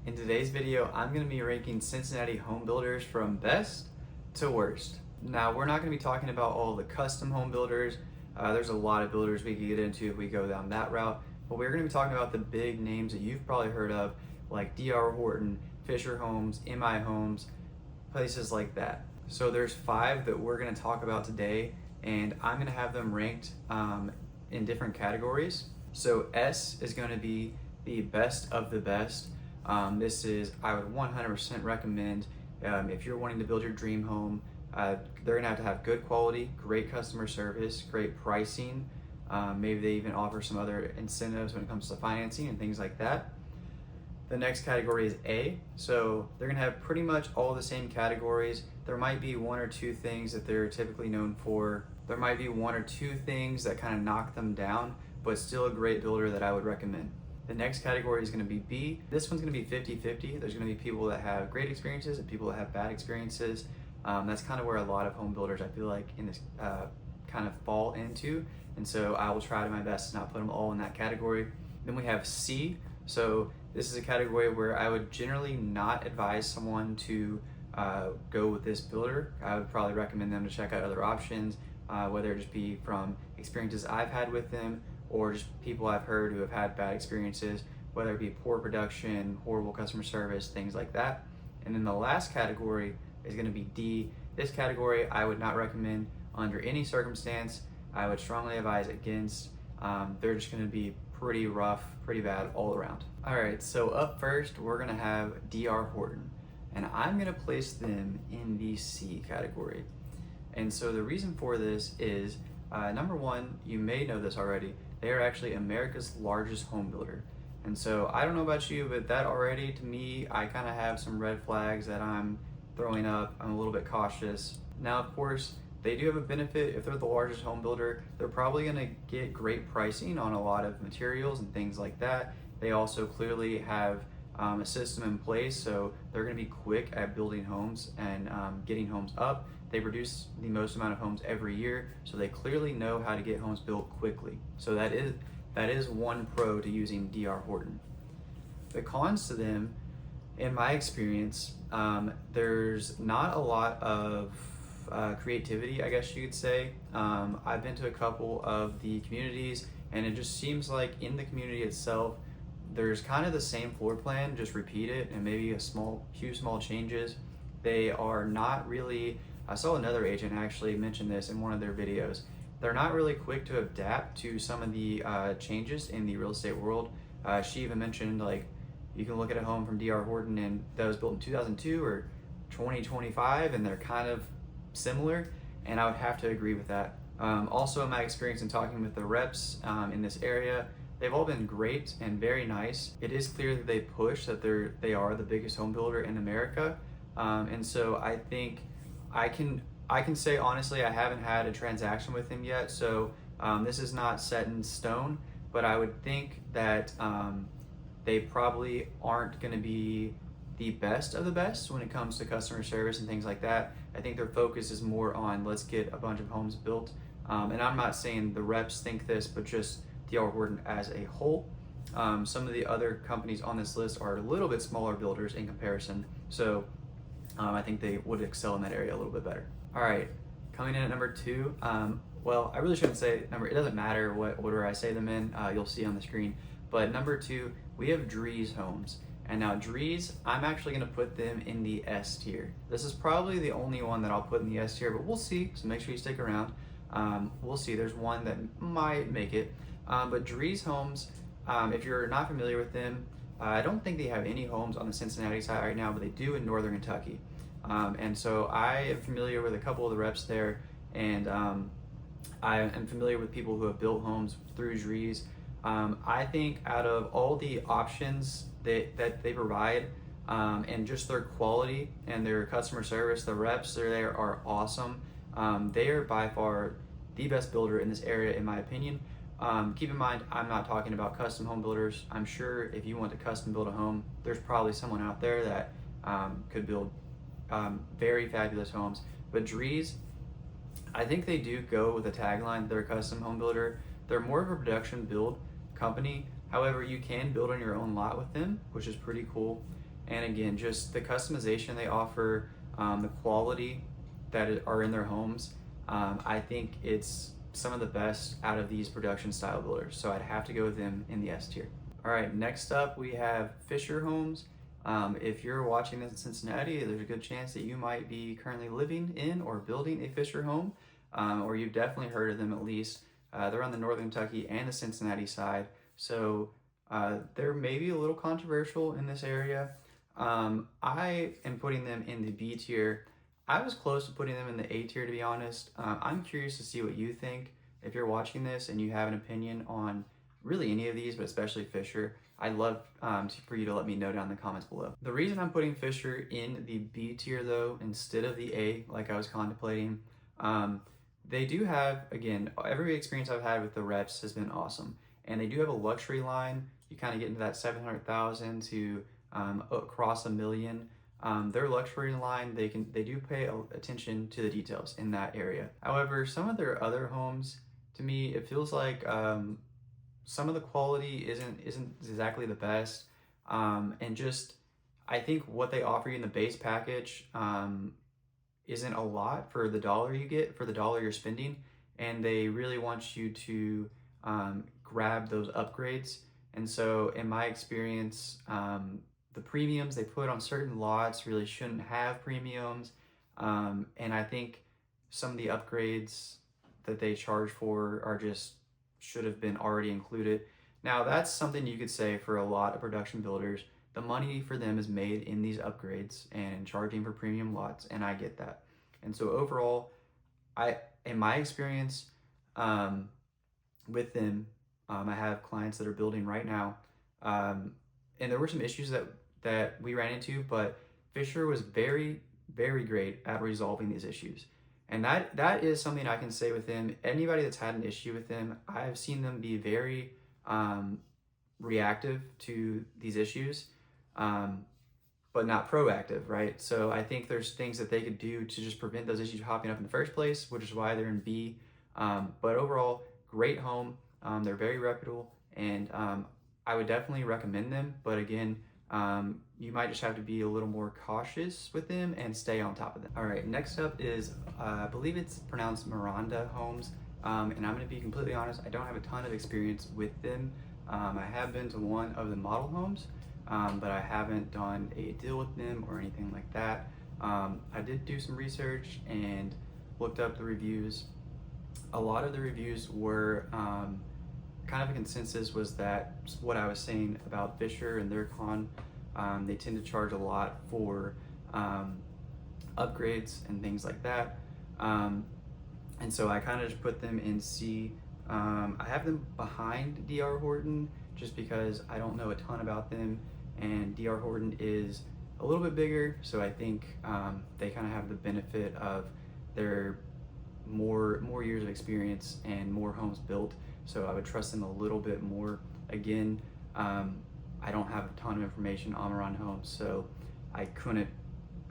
In today's video, I'm going to be ranking Cincinnati home builders from best to worst. Now, we're not going to be talking about all the custom home builders. There's a lot of builders we could get into if we go down that route, but we're going to be talking about the big names that you've probably heard of, like DR Horton, Fischer Homes, MI Homes, places like that. So there's 5 that we're going to talk about today, and I'm going to have them ranked in different categories. So S is going to be the best of the best. This is, I would 100% recommend if you're wanting to build your dream home. They're gonna have to have good quality, great customer service, great pricing. Maybe they even offer some other incentives when it comes to financing and things like that. The next category is A. So they're gonna have pretty much all the same categories. There might be 1 or 2 things that they're typically known for. There might be 1 or 2 things that kind of knock them down, but still a great builder that I would recommend. The next category is going to be B. This one's going to be 50-50. There's going to be people that have great experiences and people that have bad experiences. That's kind of where a lot of home builders, I feel like, in this kind of fall into. And so I will try to my best to not put them all in that category. Then we have C. So this is a category where I would generally not advise someone to go with this builder. I would probably recommend them to check out other options, whether it just be from experiences I've had with them, or just people I've heard who have had bad experiences, whether it be poor production, horrible customer service, things like that. And then the last category is going to be D. This category I would not recommend under any circumstance. I would strongly advise against. They're just going to be pretty rough, pretty bad all around. All right, so up first we're going to have DR Horton, and I'm going to place them in the C category. And so the reason for this is, number 1, you may know this already, they are actually America's largest home builder. And so I don't know about you, but that already, to me, I kind of have some red flags that I'm throwing up. I'm a little bit cautious. Now, of course, they do have a benefit. If they're the largest home builder, they're probably going to get great pricing on a lot of materials and things like that. They also clearly have a system in place, so they're going to be quick at building homes and getting homes up. They produce the most amount of homes every year, so they clearly know how to get homes built quickly. So that is one pro to using DR Horton. The cons to them, in my experience, there's not a lot of creativity, I guess you could say. I've been to a couple of the communities, and it just seems like in the community itself, there's kind of the same floor plan, just repeat it, and maybe few small changes. They are not really, I saw another agent actually mention this in one of their videos. They're not really quick to adapt to some of the changes in the real estate world. She even mentioned, like, you can look at a home from DR Horton and that was built in 2002 or 2025, and they're kind of similar, and I would have to agree with that. Also, in my experience in talking with the reps in this area, they've all been great and very nice. It is clear that they push that they are the biggest home builder in America, and so I think I can say honestly I haven't had a transaction with him yet, so this is not set in stone, but I would think that they probably aren't going to be the best of the best when it comes to customer service and things like that. I think their focus is more on let's get a bunch of homes built, and I'm not saying the reps think this, but just DR Horton as a whole. Some of the other companies on this list are a little bit smaller builders in comparison, so I think they would excel in that area a little bit better. All right, coming in at number 2, well, I really shouldn't say number, it doesn't matter what order I say them in, you'll see on the screen, but number 2, we have Drees Homes. And now Drees, I'm actually gonna put them in the S tier. This is probably the only one that I'll put in the S tier, but we'll see, so make sure you stick around. We'll see, there's one that might make it. But Drees Homes, if you're not familiar with them, I don't think they have any homes on the Cincinnati side right now, but they do in Northern Kentucky. And so I am familiar with a couple of the reps there, and I am familiar with people who have built homes through Drees. I think out of all the options that they provide, and just their quality and their customer service, the reps there are awesome. They are by far the best builder in this area, in my opinion. Keep in mind, I'm not talking about custom home builders. I'm sure if you want to custom build a home, there's probably someone out there that could build very fabulous homes. But Drees, I think they do go with a tagline, they're a custom home builder. They're more of a production build company. However, you can build on your own lot with them, which is pretty cool. And again, just the customization they offer, the quality that are in their homes, I think it's some of the best out of these production style builders. So I'd have to go with them in the S tier. All right, next up we have Fischer Homes. If you're watching this in Cincinnati, there's a good chance that you might be currently living in or building a Fischer home, or you've definitely heard of them at least. They're on the Northern Kentucky and the Cincinnati side, so they're maybe a little controversial in this area. I am putting them in the B tier. I was close to putting them in the A tier, to be honest. I'm curious to see what you think. If you're watching this and you have an opinion on really any of these, but especially Fischer, I'd love for you to let me know down in the comments below. The reason I'm putting Fischer in the B tier though, instead of the A, like I was contemplating, they do have, again, every experience I've had with the reps has been awesome. And they do have a luxury line. You kind of get into that 700,000 to across $1 million. Their luxury line, they do pay attention to the details in that area. However, some of their other homes, to me, it feels like some of the quality isn't exactly the best, and just I think what they offer you in the base package isn't a lot for the dollar you get, for the dollar you're spending, and they really want you to grab those upgrades. And so in my experience, the premiums they put on certain lots really shouldn't have premiums, and I think some of the upgrades that they charge for are just should have been already included. Now that's something you could say for a lot of production builders. The money for them is made in these upgrades and charging for premium lots, and I get that. And so overall, in my experience with them, I have clients that are building right now, and there were some issues that we ran into, but Fischer was very, very great at resolving these issues. And that is something I can say with them. Anybody that's had an issue with them, I've seen them be very reactive to these issues, but not proactive, right? So I think there's things that they could do to just prevent those issues popping up in the first place, which is why they're in B. But overall, great home. They're very reputable, and I would definitely recommend them. But again, you might just have to be a little more cautious with them and stay on top of them. All right, next up is, I believe it's pronounced Maronda Homes. And I'm gonna be completely honest, I don't have a ton of experience with them. I have been to one of the model homes, but I haven't done a deal with them or anything like that. I did do some research and looked up the reviews. A lot of the reviews were kind of a consensus was that what I was saying about Fischer and their con, they tend to charge a lot for upgrades and things like that. And so I kind of just put them in C. I have them behind DR Horton just because I don't know a ton about them, and DR Horton is a little bit bigger, so I think they kind of have the benefit of their more years of experience and more homes built, so I would trust them a little bit more. Again, I don't have a ton of information on Maronda Homes, so I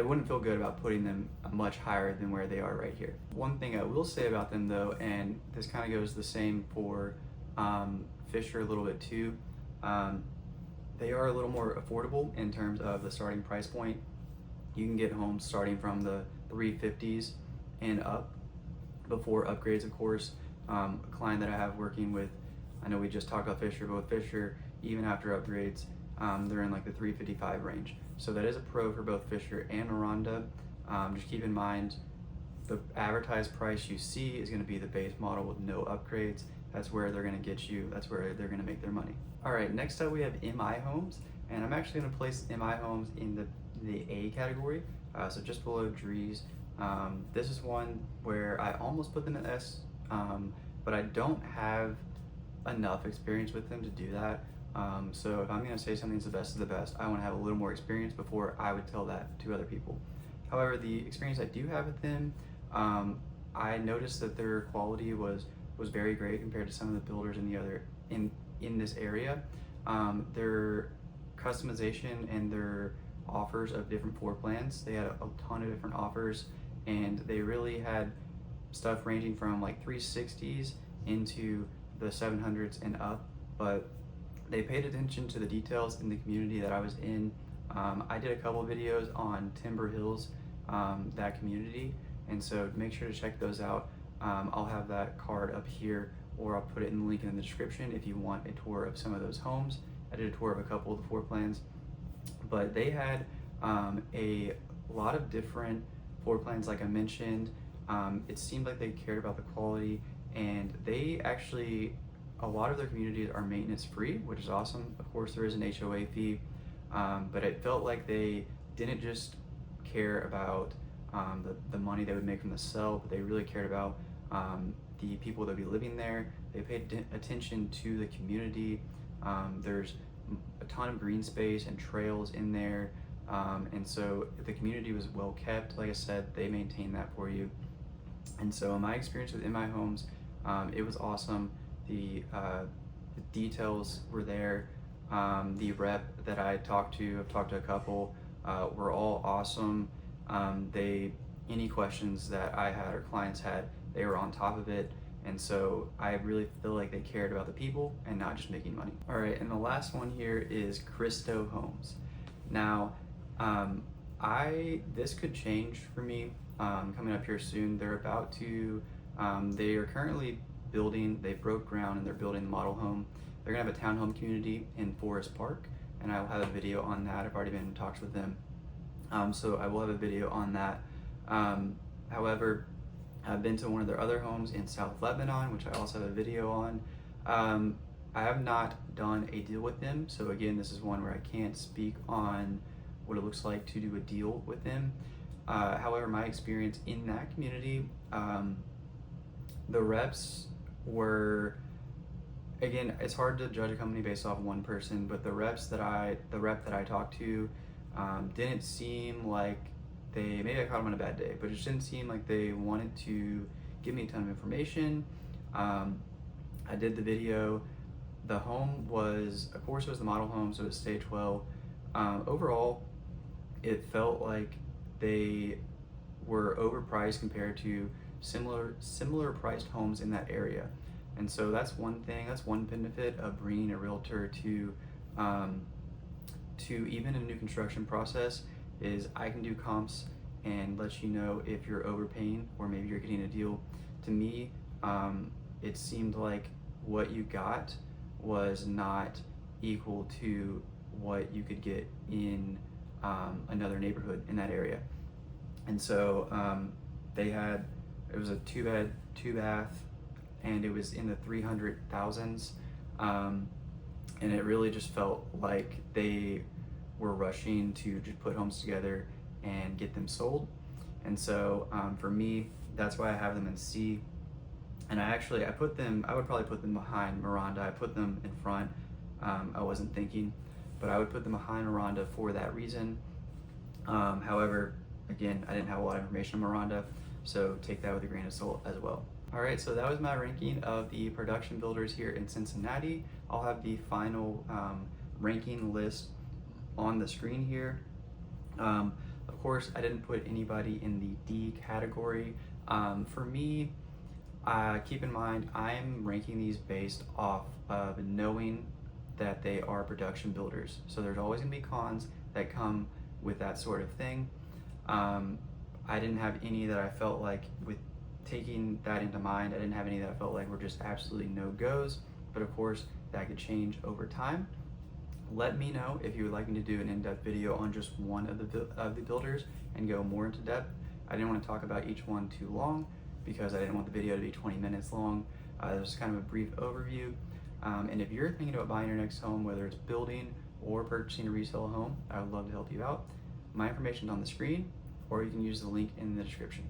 wouldn't feel good about putting them much higher than where they are right here. One thing I will say about them though, and this kind of goes the same for Fischer a little bit too, they are a little more affordable in terms of the starting price point. You can get homes starting from the 350s and up before upgrades, of course. A client that I have working with, I know we just talked about Fischer, but with Fischer, even after upgrades, they're in like the 355 range. So that is a pro for both Fischer and Maronda. Just keep in mind, the advertised price you see is gonna be the base model with no upgrades. That's where they're gonna get you, that's where they're gonna make their money. All right, next up we have MI Homes, and I'm actually gonna place MI Homes in the A category, so just below Drees. This is one where I almost put them in S, but I don't have enough experience with them to do that. So if I'm gonna say something's the best of the best, I wanna have a little more experience before I would tell that to other people. However, the experience I do have with them, I noticed that their quality was very great compared to some of the builders in this area. Their customization and their offers of different floor plans, they had a ton of different offers, and they really had stuff ranging from like 360s into the 700s and up, but they paid attention to the details in the community that I was in. I did a couple videos on Timber Hills, that community, and so make sure to check those out. I'll have that card up here, or I'll put it in the link in the description if you want a tour of some of those homes. I did a tour of a couple of the floor plans, but they had a lot of different floor plans, like I mentioned. It seemed like they cared about the quality, and they actually, a lot of their communities are maintenance free, which is awesome. Of course, there is an HOA fee, but it felt like they didn't just care about the money they would make from the sale, but they really cared about the people that would be living there. They paid attention to the community. There's a ton of green space and trails in there, and so the community was well kept. Like I said, they maintain that for you. And so my experience with In My Homes, it was awesome. The details were there. The rep that I talked to, I've talked to a couple, were all awesome. Any questions that I had or clients had, they were on top of it. And so I really feel like they cared about the people and not just making money. All right, and the last one here is Cristo Homes. Now, this could change for me coming up here soon. They're about to, they are currently building, they broke ground and they're building the model home. They're gonna have a townhome community in Forest Park, and I will have a video on that. I've already been in talks with them. So I will have a video on that. However, I've been to one of their other homes in South Lebanon, which I also have a video on. I have not done a deal with them. So again, this is one where I can't speak on what it looks like to do a deal with them. However, my experience in that community, the reps were, again, it's hard to judge a company based off one person, but the rep that I talked to didn't seem like maybe I caught them on a bad day, but it just didn't seem like they wanted to give me a ton of information. I did the video. The home was, of course, it was the model home, so it was stage well. Overall, it felt like they were overpriced compared to similar priced homes in that area. And so that's one thing, that's one benefit of bringing a realtor to even a new construction process, is I can do comps and let you know if you're overpaying or maybe you're getting a deal. To me, it seemed like what you got was not equal to what you could get in another neighborhood in that area. And so it was a 2-bed, 2-bath, and it was in the 300,000s. And it really just felt like they were rushing to just put homes together and get them sold. And so for me, that's why I have them in C. And I would probably put them behind Maronda. I put them in front. I wasn't thinking, but I would put them behind Maronda for that reason. However, again, I didn't have a lot of information on Maronda, so take that with a grain of salt as well. All right, so that was my ranking of the production builders here in Cincinnati. I'll have the final ranking list on the screen here. Of course, I didn't put anybody in the D category. For me, keep in mind, I'm ranking these based off of knowing that they are production builders. So there's always gonna be cons that come with that sort of thing. I didn't have any that I felt like, with taking that into mind, I didn't have any that I felt like were just absolutely no-goes, but of course, that could change over time. Let me know if you would like me to do an in-depth video on just one of the builders and go more into depth. I didn't want to talk about each one too long because I didn't want the video to be 20 minutes long. It was kind of a brief overview. And if you're thinking about buying your next home, whether it's building or purchasing a resale home, I would love to help you out. My information is on the screen, or you can use the link in the description.